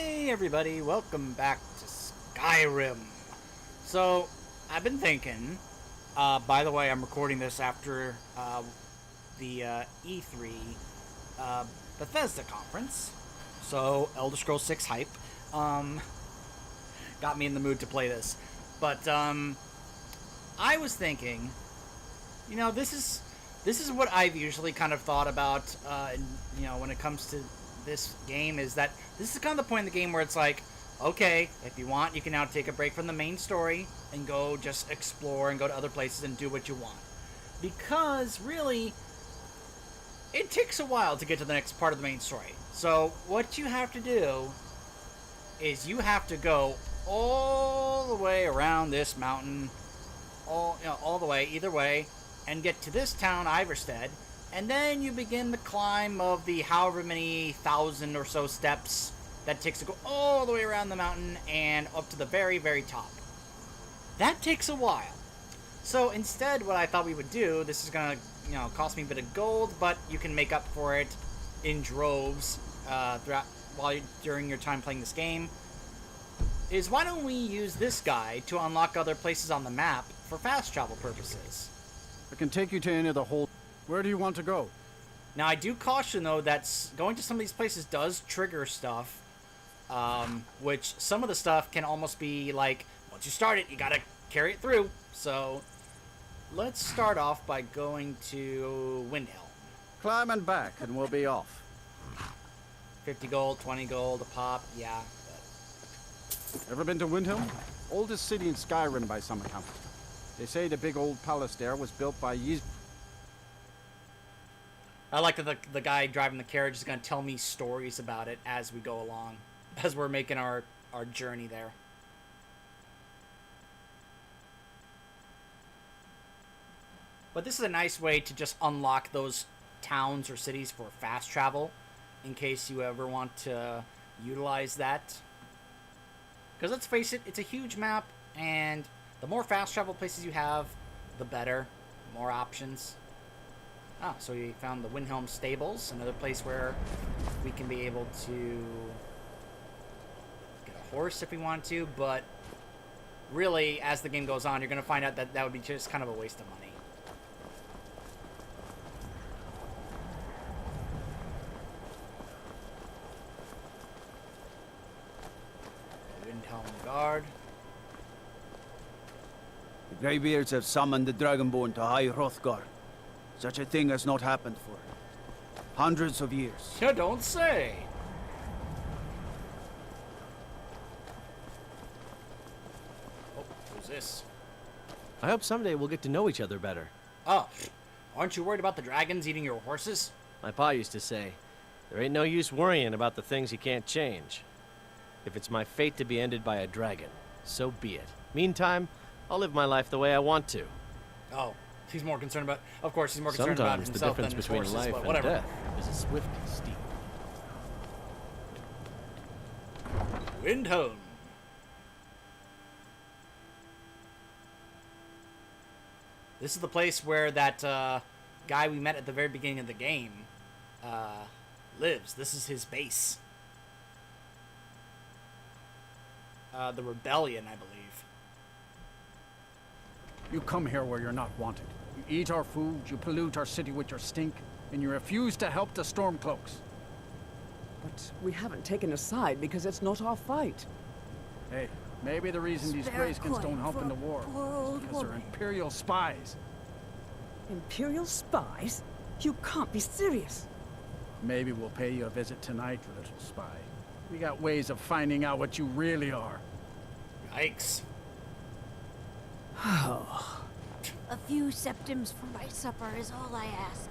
Hey everybody, welcome back to Skyrim. So, I've been thinking, by the way, I'm recording this after the E3 Bethesda conference, so Elder Scrolls 6 hype got me in the mood to play this. But I was thinking, you know, this is what I've usually kind of thought about, when it comes to this game, is that this is kind of the point in the game where it's like, okay, if you want, you can now take a break from the main story and go just explore and go to other places and do what you want. Because, really, it takes a while to get to the next part of the main story. So, what you have to do is you have to go all the way around this mountain, all the way, either way, and get to this town, Iverstead, and then you begin the climb of the however many thousand or so steps that takes to go all the way around the mountain and up to the very, very top. That takes a while. So instead, what I thought we would do, this is gonna, cost me a bit of gold, but you can make up for it in droves during your time playing this game, is why don't we use this guy to unlock other places on the map for fast travel purposes. I can take you to any of the whole... Where do you want to go? Now, I do caution, though, that going to some of these places does trigger stuff, which some of the stuff can almost be like, once you start it, you gotta carry it through. So, let's start off by going to Windhelm. Climb and back, and we'll be off. 50 gold, 20 gold a pop, yeah. Ever been to Windhelm? Oldest city in Skyrim by some account. They say the big old palace there was built by I like that the guy driving the carriage is going to tell me stories about it as we go along, as we're making our journey there. But this is a nice way to just unlock those towns or cities for fast travel, in case you ever want to utilize that. Because let's face it, it's a huge map, and the more fast travel places you have, the better. More options. Ah, so we found the Windhelm Stables, another place where we can be able to get a horse if we want to, but really, as the game goes on, you're going to find out that that would be just kind of a waste of money. The Windhelm Guard. The Greybeards have summoned the Dragonborn to High Hrothgar. Such a thing has not happened for hundreds of years. You don't say. Oh, who's this? I hope someday we'll get to know each other better. Oh, aren't you worried about the dragons eating your horses? My pa used to say, there ain't no use worrying about the things you can't change. If it's my fate to be ended by a dragon, so be it. Meantime, I'll live my life the way I want to. Oh, he's more concerned about... Of course, he's more concerned about Sometimes the himself difference than his between horses, life but and whatever. death is a swift steep. Windhelm. This is the place where that guy we met at the very beginning of the game lives. This is his base. The Rebellion, I believe. You come here where you're not wanted. You eat our food, you pollute our city with your stink, and you refuse to help the Stormcloaks. But we haven't taken a side because it's not our fight. Hey, maybe the reason these Greyskins don't help in the war is because they're Imperial spies. Imperial spies? You can't be serious. Maybe we'll pay you a visit tonight, little spy. We got ways of finding out what you really are. Yikes. Oh. A few septims for my supper is all I ask.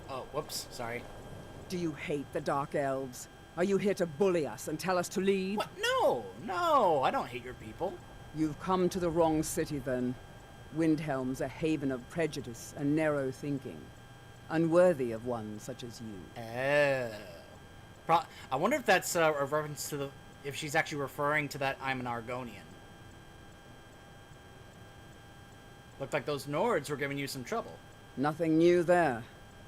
Oh, whoops, sorry. Do you hate the Dark Elves? Are you here to bully us and tell us to leave? What? No, I don't hate your people. You've come to the wrong city, then. Windhelm's a haven of prejudice and narrow thinking. Unworthy of one such as you. I wonder if that's a reference to if she's actually referring to that I'm an Argonian. Looked like those Nords were giving you some trouble. Nothing new there.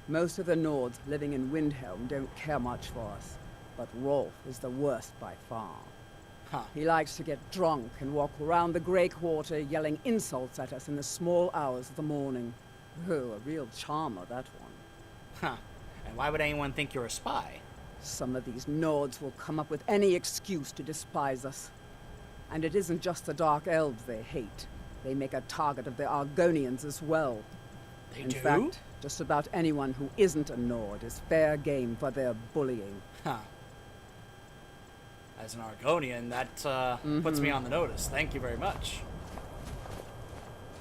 Most of the Nords living in Windhelm don't care much for us. but Rolf is the worst by far. Huh. He likes to get drunk and walk around the Grey Quarter yelling insults at us in the small hours of the morning. Oh, a real charmer, that one. Huh. And why would anyone think you're a spy? Some of these Nords will come up with any excuse to despise us. And it isn't just the Dark Elves they hate. They make a target of the Argonians as well. They In do? fact, just about anyone who isn't a Nord is fair game for their bullying. Huh. As an Argonian, that puts me on the notice. Thank you very much.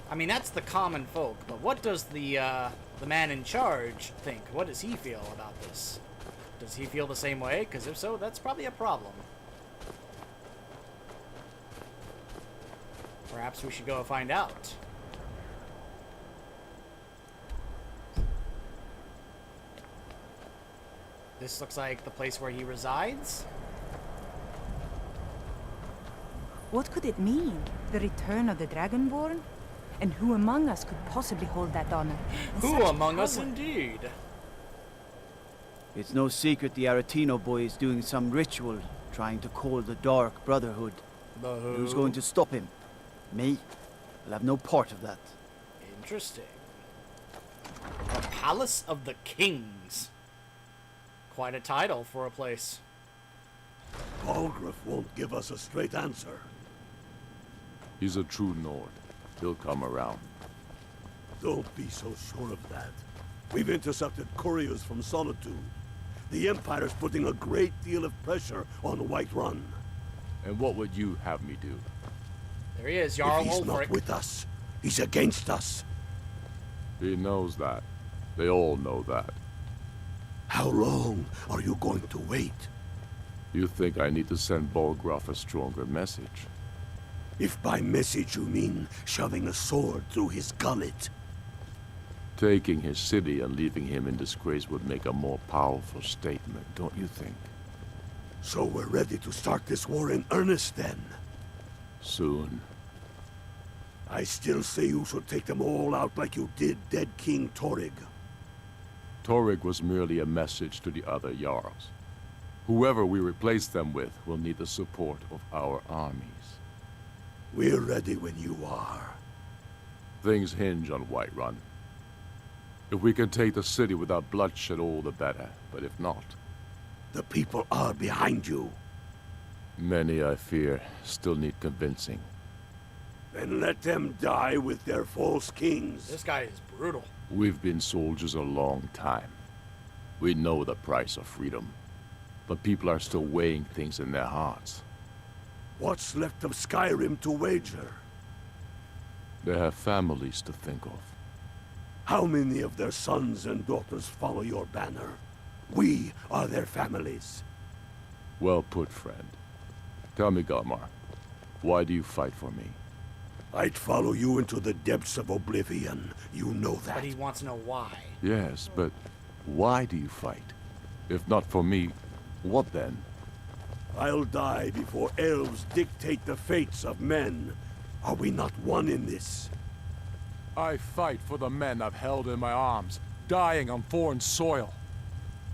I mean, that's the common folk, but what does the man in charge think? What does he feel about this? Does he feel the same way? Because if so, that's probably a problem. Perhaps we should go find out. This looks like the place where he resides. What could it mean? The return of the Dragonborn? And who among us could possibly hold that honor? And Who such among us, power? indeed? It's no secret the Aretino boy is doing some ritual, trying to call the Dark Brotherhood. The who? Who's going to stop him? Me? I'll have no part of that. Interesting. The Palace of the Kings. Quite a title for a place. Balgruuf won't give us a straight answer. He's a true Nord. He'll come around. Don't be so sure of that. We've intercepted couriers from Solitude. The Empire's putting a great deal of pressure on Whiterun. And what would you have me do? There he is, If Jarl he's not Ulfric. with us, he's against us. He knows that. They all know that. How long are you going to wait? You think I need to send Balgruuf a stronger message? If by message you mean shoving a sword through his gullet. Taking his city and leaving him in disgrace would make a more powerful statement, don't you think? So we're ready to start this war in earnest then. Soon. I still say you should take them all out like you did dead King Torrig. Torrig was merely a message to the other Jarls. Whoever we replace them with will need the support of our armies. We're ready when you are. Things hinge on Whiterun. If we can take the city without bloodshed, all the better. But if not, The people are behind you. many, I fear, still need convincing. Then let them die with their false kings. This guy is brutal. We've been soldiers a long time. We know the price of freedom. But people are still weighing things in their hearts. What's left of Skyrim to wager? They have families to think of. How many of their sons and daughters follow your banner? We are their families. Well put, friend. Tell me, Galmar, why do you fight for me? I'd follow you into the depths of oblivion. You know that. But he wants to know why. Yes, but why do you fight? If not for me, what then? I'll die before elves dictate the fates of men. Are we not one in this? I fight for the men I've held in my arms, dying on foreign soil.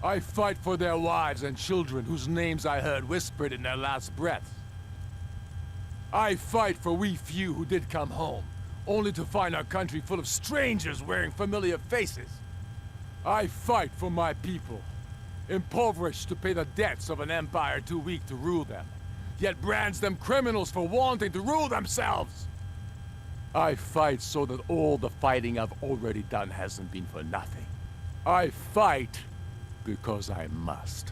I fight for their wives and children whose names I heard whispered in their last breath. I fight for we few who did come home, only to find our country full of strangers wearing familiar faces. I fight for my people, impoverished to pay the debts of an empire too weak to rule them, yet brands them criminals for wanting to rule themselves. I fight so that all the fighting I've already done hasn't been for nothing. I fight because I must.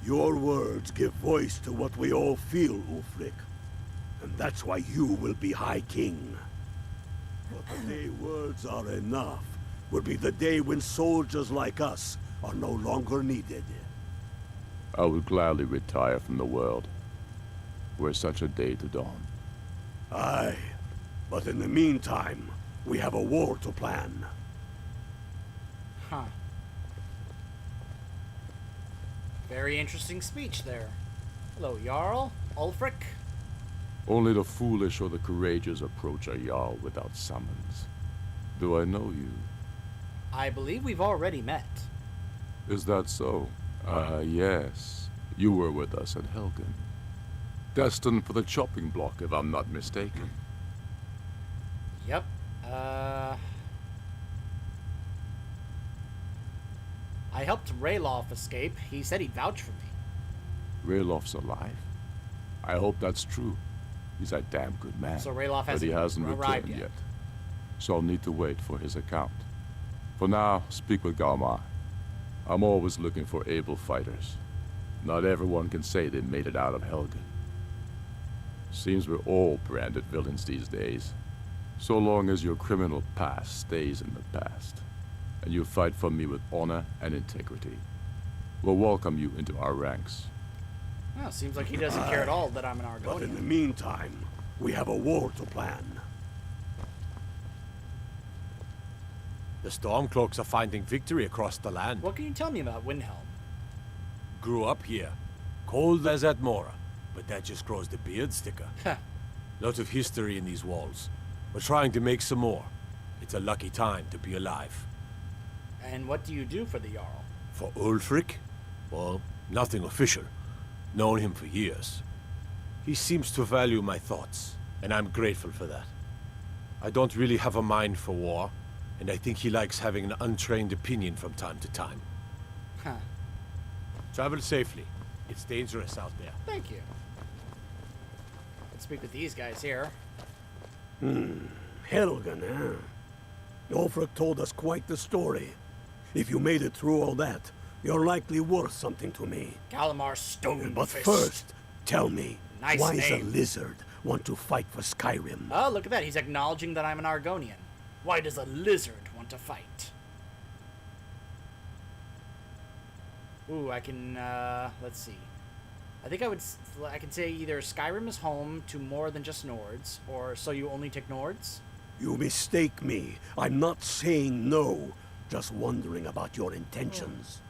Your words give voice to what we all feel, Ulfric. And that's why you will be High King. But the day words are enough will be the day when soldiers like us are no longer needed. I would gladly retire from the world, were such a day to dawn. Aye, but in the meantime, we have a war to plan. Huh. Very interesting speech there. Hello, Jarl. Ulfric. Only the foolish or the courageous approach a Jarl without summons. Do I know you? I believe we've already met. Is that so? Yes. You were with us at Helgen. Destined for the chopping block, if I'm not mistaken. Yep. I helped Rayloff escape. He said he'd vouch for me. Rayloff's alive. I hope that's true. He's a damn good man. So Rayloff but he hasn't arrived returned yet. So I'll need to wait for his account. For now, speak with Galmar. I'm always looking for able fighters. Not everyone can say they made it out of Helgen. Seems we're all branded villains these days. So long as your criminal past stays in the past, and you fight for me with honor and integrity, we'll welcome you into our ranks. Oh, seems like he doesn't care at all that I'm an But in the Argonian. meantime, we have a war to plan. The Stormcloaks are finding victory across the land. What can you tell me about Windhelm? Grew up here. Cold as at Mora. But that just grows the beard sticker. Lot of history in these walls. We're trying to make some more. It's a lucky time to be alive. And what do you do for the Jarl? For Ulfric? Well, nothing official. Known him for years. He seems to value my thoughts, and I'm grateful for that. I don't really have a mind for war, and I think he likes having an untrained opinion from time to time. Huh. Travel safely. It's dangerous out there. Thank you. Let's speak with these guys here. Helgen, huh? Ulfric told us quite the story. If you made it through all that, you're likely worth something to me. Galamar Stoneface. But first, tell me, Nice why does a name. lizard want to fight for Skyrim? Oh, look at that. He's acknowledging that I'm an Argonian. Why does a lizard want to fight? Ooh, I can, let's see. I think I can say either Skyrim is home to more than just Nords, or so you only take Nords? You mistake me. I'm not saying no, just wondering about your intentions.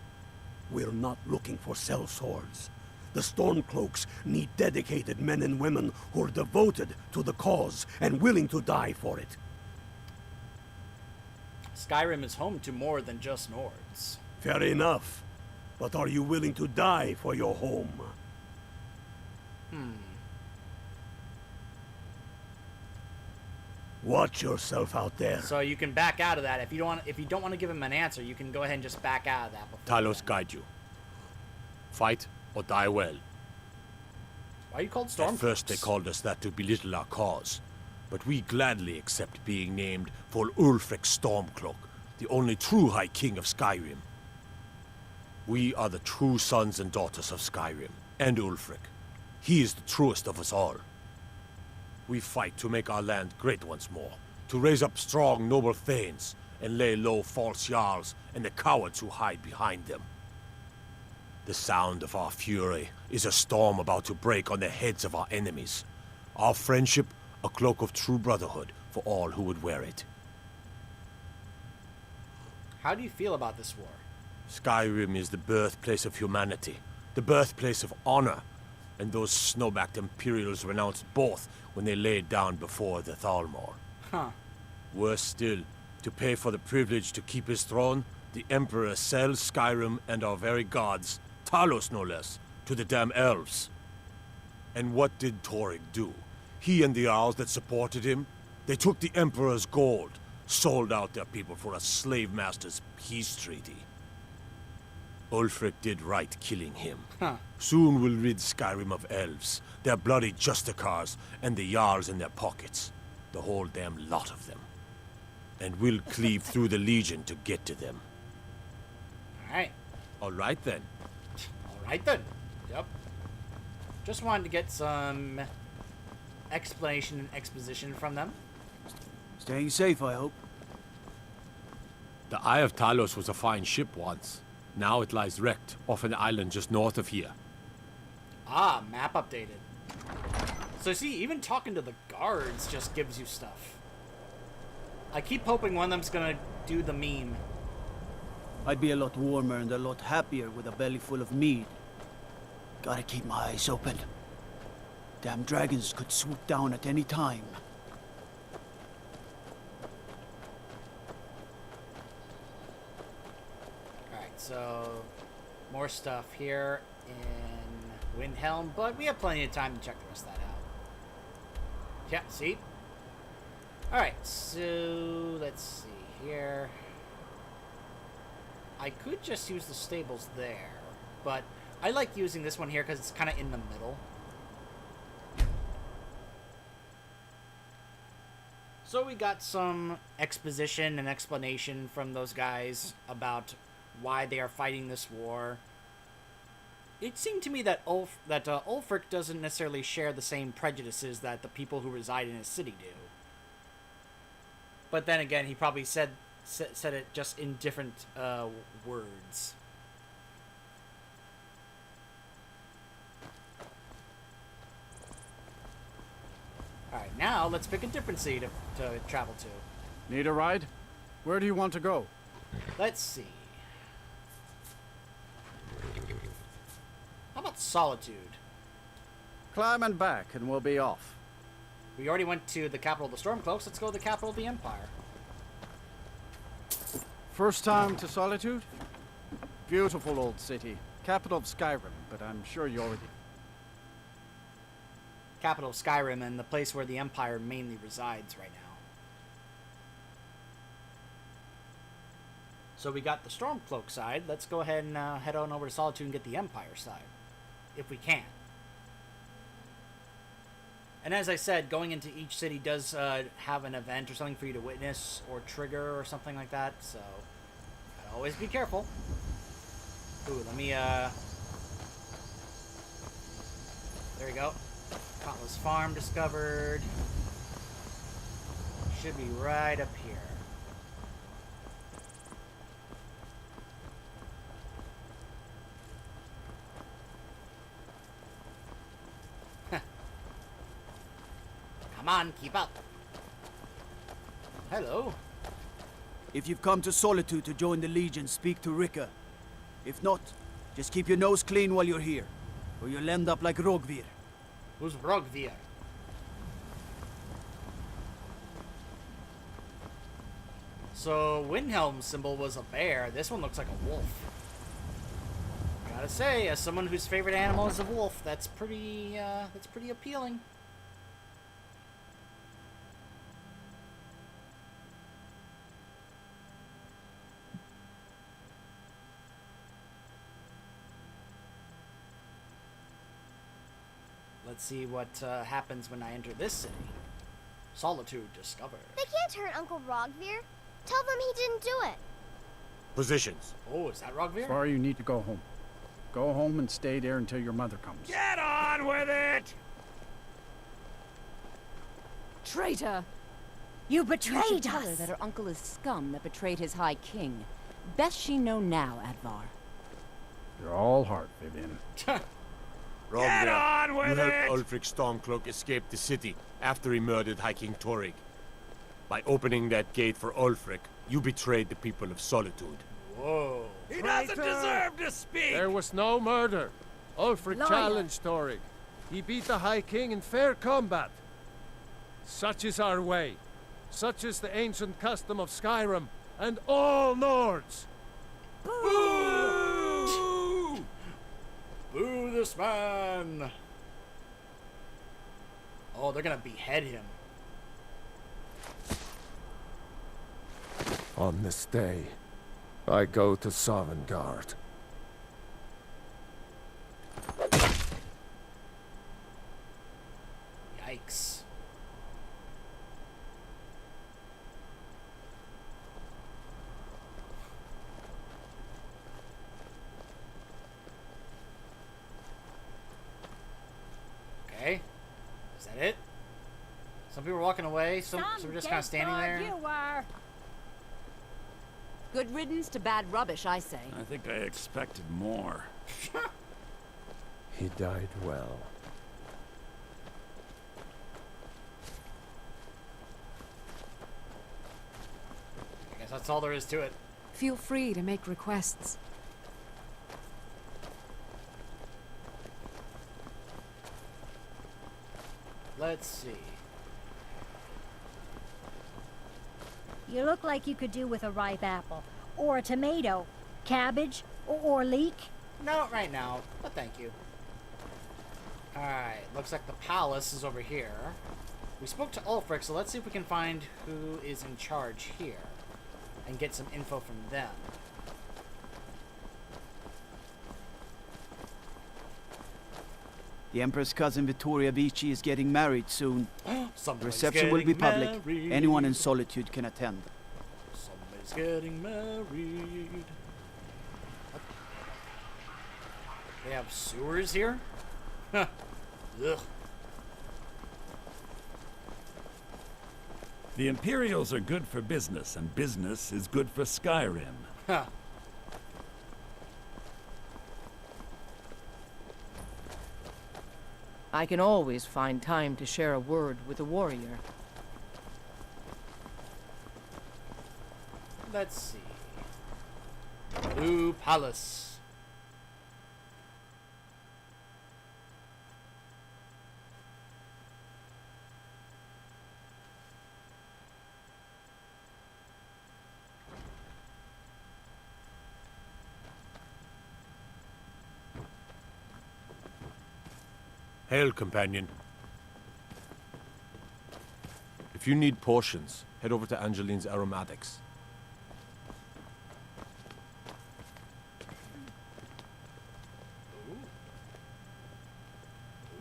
We're not looking for sellswords. The Stormcloaks need dedicated men and women who are devoted to the cause and willing to die for it. Skyrim is home to more than just Nords. Fair enough. But are you willing to die for your home? Watch yourself out there. So you can back out of that. If you don't want to give him an answer, you can go ahead and just back out of that before Talos then. guide you. Fight or die well. Why are you called At Stormcloaks? first they called us that to belittle our cause, but we gladly accept being named for Ulfric Stormcloak, the only true High King of Skyrim. We are the true sons and daughters of Skyrim, and Ulfric. He is the truest of us all. We fight to make our land great once more, to raise up strong, noble thanes, and lay low false jarls and the cowards who hide behind them. The sound of our fury is a storm about to break on the heads of our enemies. Our friendship, a cloak of true brotherhood for all who would wear it. How do you feel about this war? Skyrim is the birthplace of humanity, the birthplace of honor, and those snow-backed Imperials renounced both when they laid down before the Thalmor. Huh. Worse still, to pay for the privilege to keep his throne, the Emperor sells Skyrim and our very gods, Talos no less, to the damn elves. And what did Torygg do? He and the Jarls that supported him, they took the Emperor's gold, sold out their people for a slave master's peace treaty. Ulfric did right killing him. Huh. Soon we'll rid Skyrim of elves, their bloody Justicars, and the Jarls in their pockets. The whole damn lot of them. And we'll cleave through the Legion to get to them. Alright. All right then. Alright then. Yep. Just wanted to get some explanation and exposition from them. Staying safe, I hope. The Eye of Talos was a fine ship once. Now it lies wrecked off an island just north of here. Ah, map updated. So see, even talking to the guards just gives you stuff. I keep hoping one of them's gonna do the meme. I'd be a lot warmer and a lot happier with a belly full of mead. Gotta keep my eyes open. Damn dragons could swoop down at any time. Alright, so more stuff here in Windhelm, but we have plenty of time to check the rest of that out. Yeah, see? Alright, so let's see here. I could just use the stables there, but I like using this one here because it's kind of in the middle. So we got some exposition and explanation from those guys about why they are fighting this war. It seemed to me that Ulfric doesn't necessarily share the same prejudices that the people who reside in his city do. But then again, he probably said it just in different words. Alright, now let's pick a different city to travel to. Need a ride? Where do you want to go? Let's see. How about Solitude? Climb and back, and we'll be off. We already went to the capital of the Stormcloaks. Let's go to the capital of the Empire. First time to Solitude? Beautiful old city. Capital of Skyrim, but I'm sure you already... Capital of Skyrim and the place where the Empire mainly resides right now. So we got the Stormcloak side. Let's go ahead and head on over to Solitude and get the Empire side. If we can. And as I said, going into each city does have an event or something for you to witness or trigger or something like that. So, gotta always be careful. Ooh, let me, there we go. Countless Farm discovered. Should be right up here. Come on, keep up. Hello. If you've come to Solitude to join the Legion, speak to Rika. If not, just keep your nose clean while you're here, or you'll end up like Rogvir. Who's Rogvir? So, Windhelm's symbol was a bear. This one looks like a wolf. Gotta say, as someone whose favorite animal is a wolf, that's pretty appealing. Let's see what happens when I enter this city. Solitude discovered. They can't hurt Uncle Rogvir. Tell them he didn't do it. Positions. Oh, is that Rogvir? Sorry, you need to go home. Go home and stay there until your mother comes. Get on with it! Traitor! You You should betrayed tell her us. that her uncle is scum that betrayed his high king. Best she know now, Advar. You're all heart, Vivian. Get on with you it! helped Ulfric Stormcloak escape the city after he murdered High King Torrig. By opening that gate for Ulfric, you betrayed the people of Solitude. Whoa. He doesn't deserve to speak! There was no murder. Ulfric Liar. challenged Torrig. He beat the High King in fair combat. Such is our way. Such is the ancient custom of Skyrim and all Nords. Boo! Boo this man! Oh, they're gonna behead him. On this day, I go to Sovngarde. Yikes. Okay. Is that it? Some people are walking away, some are just kind of standing there. You were. Good riddance to bad rubbish, I say. I think I expected more. He died well. I guess that's all there is to it. Feel free to make requests. Let's see. You look like you could do with a ripe apple, or a tomato, cabbage, or leek. No, right now, but thank you. Alright, looks like the palace is over here. We spoke to Ulfric, so let's see if we can find who is in charge here. And get some info from them. The Emperor's cousin Vittoria Vici is getting married soon. The Somebody's reception will be getting public. married. Anyone in Solitude can attend. Somebody's getting married. They have sewers here? Huh. Ugh. The Imperials are good for business, and business is good for Skyrim. Huh. I can always find time to share a word with a warrior. Let's see. Blue Palace. Hail, companion. If you need potions, head over to Angeline's Aromatics.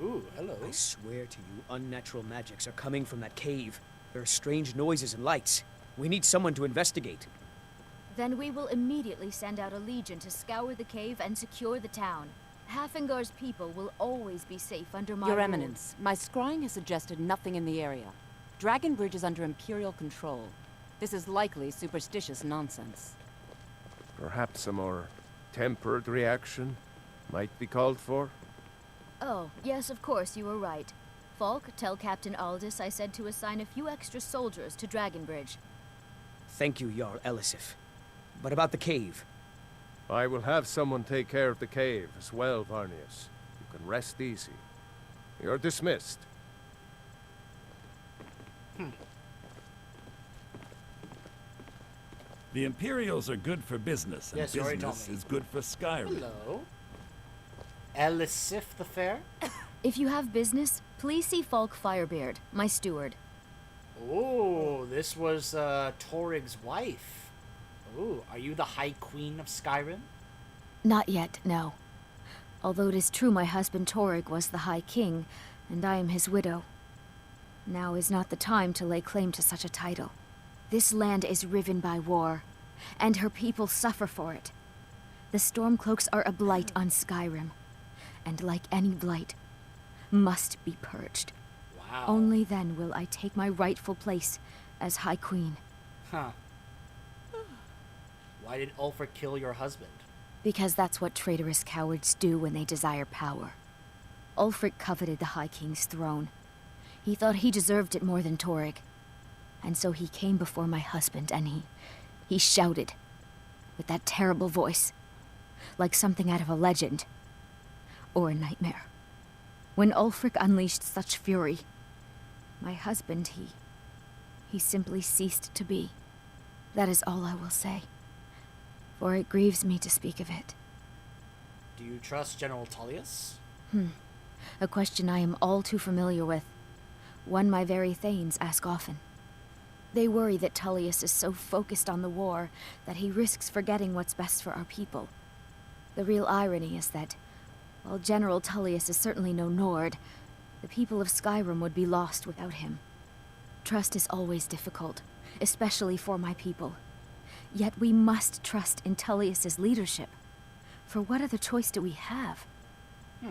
Ooh, hello. I swear to you, unnatural magics are coming from that cave. There are strange noises and lights. We need someone to investigate. Then we will immediately send out a legion to scour the cave and secure the town. Hafingar's people will always be safe under my Your rule. Eminence, my scrying has suggested nothing in the area. Dragonbridge is under Imperial control. This is likely superstitious nonsense. Perhaps a more tempered reaction might be called for? Oh, yes, of course, you were right. Falk, tell Captain Aldous I said to assign a few extra soldiers to Dragonbridge. Thank you, Jarl Elisif. But about the cave? I will have someone take care of the cave as well, Varnius. You can rest easy. You're dismissed. The Imperials are good for business, and Yes, you already told business me. is good for Skyrim. Hello. Elisif the Fair? If you have business, please see Falk Firebeard, my steward. Oh, this was Torig's wife. Ooh, are you the High Queen of Skyrim? Not yet, no. Although it is true my husband Torig was the High King, and I am his widow. Now is not the time to lay claim to such a title. This land is riven by war, and her people suffer for it. The Stormcloaks are a blight on Skyrim, and like any blight, must be purged. Wow. Only then will I take my rightful place as High Queen. Huh. Why did Ulfric kill your husband? Because that's what traitorous cowards do when they desire power. Ulfric coveted the High King's throne. He thought he deserved it more than Torig. And so he came before my husband and he shouted, with that terrible voice, like something out of a legend, or a nightmare. When Ulfric unleashed such fury, my husband, he simply ceased to be. That is all I will say, for it grieves me to speak of it. Do you trust General Tullius? A question I am all too familiar with. One my very thanes ask often. They worry that Tullius is so focused on the war that he risks forgetting what's best for our people. The real irony is that, while General Tullius is certainly no Nord, the people of Skyrim would be lost without him. Trust is always difficult, especially for my people. Yet we must trust in Tullius's leadership. For what other choice do we have? Do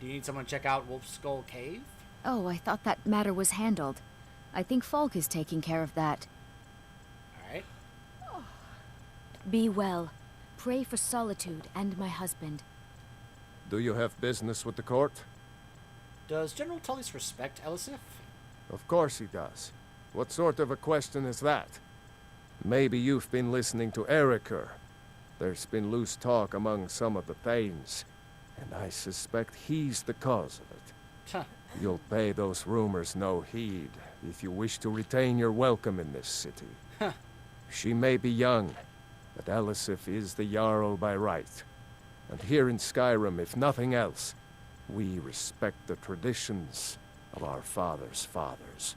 you need someone to check out Wolf Skull Cave? Oh, I thought that matter was handled. I think Falk is taking care of that. Alright. Be well. Pray for Solitude and my husband. Do you have business with the court? Does General Tullius respect Elisif? Of course he does. What sort of a question is that? Maybe you've been listening to Erikr. There's been loose talk among some of the Thanes, and I suspect he's the cause of it. Huh. You'll pay those rumors no heed if you wish to retain your welcome in this city. Huh. She may be young, but Elisif is the Jarl by right. And here in Skyrim, if nothing else, We respect the traditions of our fathers' fathers.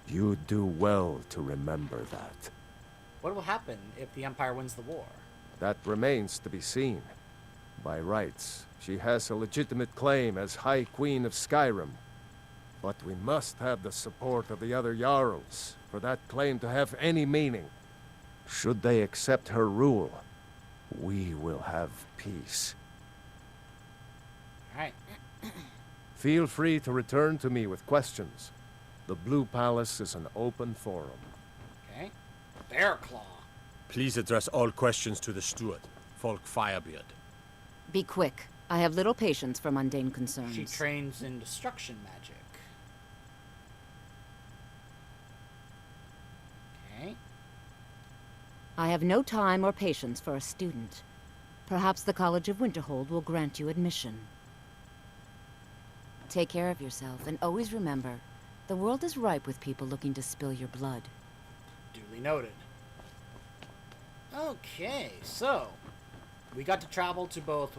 You do well to remember that. What will happen if the Empire wins the war? That remains to be seen. By rights, she has a legitimate claim as High Queen of Skyrim. But we must have the support of the other Jarls for that claim to have any meaning. Should they accept her rule, we will have peace. Alright. Feel free to return to me with questions. The Blue Palace is an open forum. Okay. Bearclaw. Please address all questions to the steward, Folk Firebeard. Be quick. I have little patience for mundane concerns. She trains in destruction magic. Okay. I have no time or patience for a student. Perhaps the College of Winterhold will grant you admission. Take care of yourself, and always remember, the world is ripe with people looking to spill your blood. Duly noted. Okay, so we got to travel to both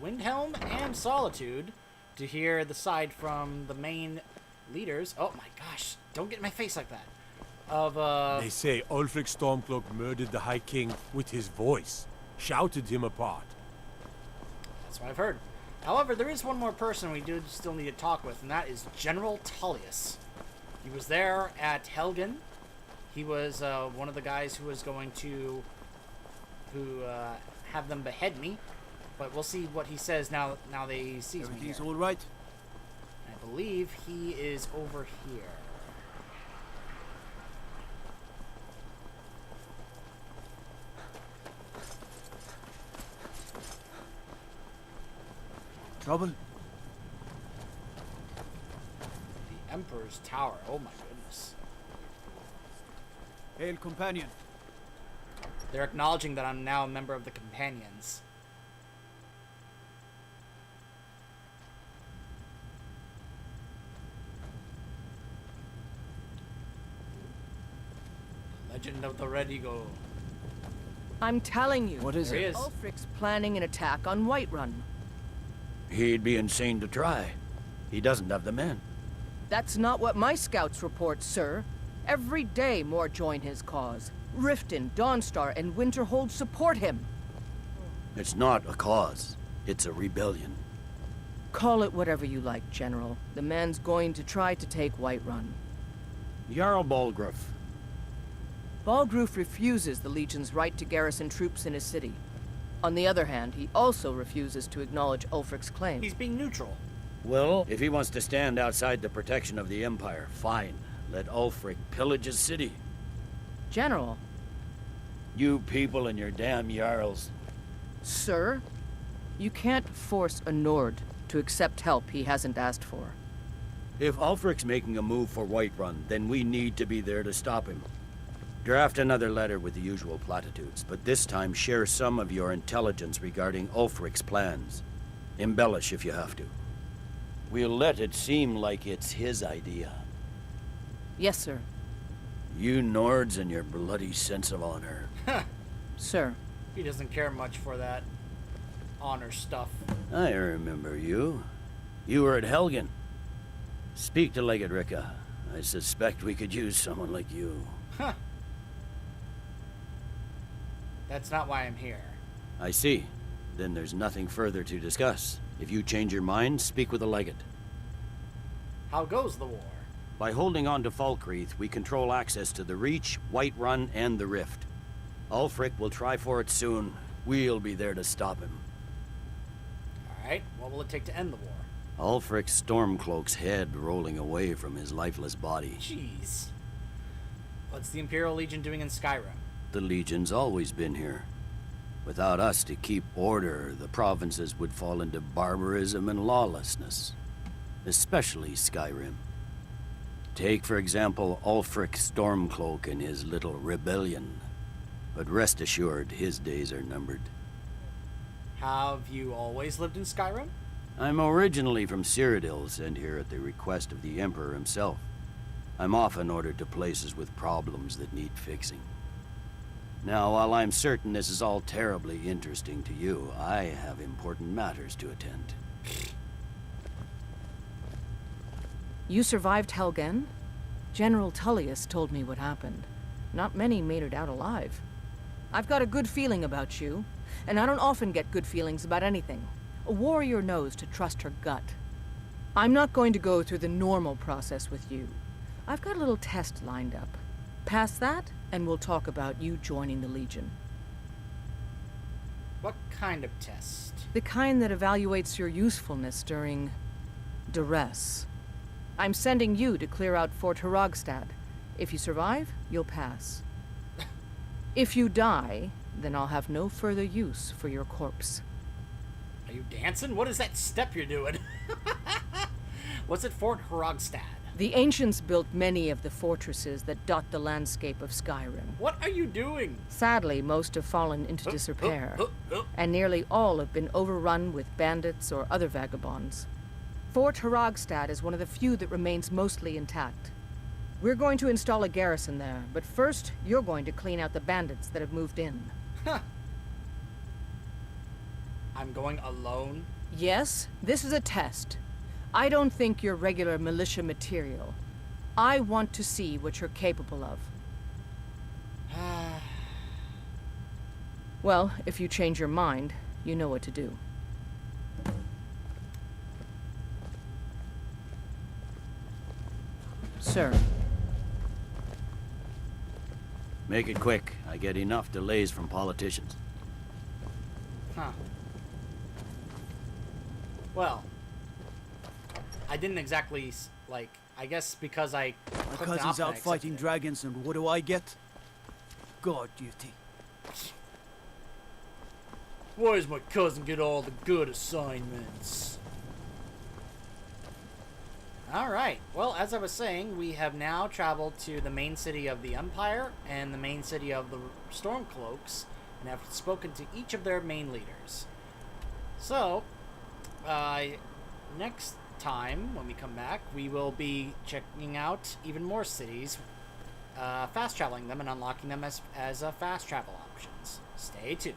Windhelm and Solitude to hear the side from the main leaders. Oh my gosh, don't get in my face like that. They say Ulfric Stormcloak murdered the High King with his voice, shouted him apart. That's what I've heard. However, there is one more person we do still need to talk with, and that is General Tullius. He was there at Helgen. He was one of the guys who was going to have them behead me. But we'll see what he says now that he sees me here. Everything's all right? I believe he is over here. Trouble? The Emperor's Tower. Oh my goodness. Hail, companion. They're acknowledging that I'm now a member of the Companions. The Legend of the Red Eagle. I'm telling you. What is it? Ulfric's planning an attack on Whiterun. He'd be insane to try. He doesn't have the men. That's not what my scouts report, sir. Every day more join his cause. Riften, Dawnstar, and Winterhold support him. It's not a cause. It's a rebellion. Call it whatever you like, General. The man's going to try to take Whiterun. Jarl Balgruuf. Balgruuf refuses the Legion's right to garrison troops in his city. On the other hand, he also refuses to acknowledge Ulfric's claim. He's being neutral. Well, if he wants to stand outside the protection of the Empire, fine. Let Ulfric pillage his city. General. You people and your damn Jarls. Sir, you can't force a Nord to accept help he hasn't asked for. If Ulfric's making a move for Whiterun, then we need to be there to stop him. Draft another letter with the usual platitudes, but this time share some of your intelligence regarding Ulfric's plans. Embellish if you have to. We'll let it seem like it's his idea. Yes, sir. You Nords and your bloody sense of honor. Sir. He doesn't care much for that honor stuff. I remember you. You were at Helgen. Speak to Legate Ricka. I suspect we could use someone like you. Huh. That's not why I'm here. I see. Then there's nothing further to discuss. If you change your mind, speak with the Legate. How goes the war? By holding on to Falkreath, we control access to the Reach, Whiterun, and the Rift. Ulfric will try for it soon. We'll be there to stop him. Alright, what will it take to end the war? Ulfric Stormcloak's head rolling away from his lifeless body. Jeez. What's the Imperial Legion doing in Skyrim? The Legion's always been here. Without us to keep order, the provinces would fall into barbarism and lawlessness. Especially Skyrim. Take, for example, Ulfric Stormcloak and his little rebellion. But rest assured, his days are numbered. Have you always lived in Skyrim? I'm originally from Cyrodiil, sent here at the request of the Emperor himself. I'm often ordered to places with problems that need fixing. Now, while I'm certain this is all terribly interesting to you, I have important matters to attend. You survived Helgen? General Tullius told me what happened. Not many made it out alive. I've got a good feeling about you, and I don't often get good feelings about anything. A warrior knows to trust her gut. I'm not going to go through the normal process with you. I've got a little test lined up. Pass that, and we'll talk about you joining the Legion. What kind of test? The kind that evaluates your usefulness during duress. I'm sending you to clear out Fort Hrogstad. If you survive, you'll pass. If you die, then I'll have no further use for your corpse. Are you dancing? What is that step you're doing? What's at Fort Hrogstad? The ancients built many of the fortresses that dot the landscape of Skyrim. What are you doing? Sadly, most have fallen into disrepair, and nearly all have been overrun with bandits or other vagabonds. Fort Hrogstad is one of the few that remains mostly intact. We're going to install a garrison there, but first, you're going to clean out the bandits that have moved in. I'm going alone? Yes, this is a test. I don't think you're regular militia material. I want to see what you're capable of. Well, if you change your mind, you know what to do. Sir. Make it quick. I get enough delays from politicians. Huh. Well, I didn't exactly, like, I guess because I... My cousin's out fighting dragons, and what do I get? Guard duty. Why does my cousin get all the good assignments? Alright, well, as I was saying, we have now traveled to the main city of the Empire and the main city of the Stormcloaks, and have spoken to each of their main leaders. So, next time, when we come back, we will be checking out even more cities, fast traveling them and unlocking them as fast travel options. Stay tuned.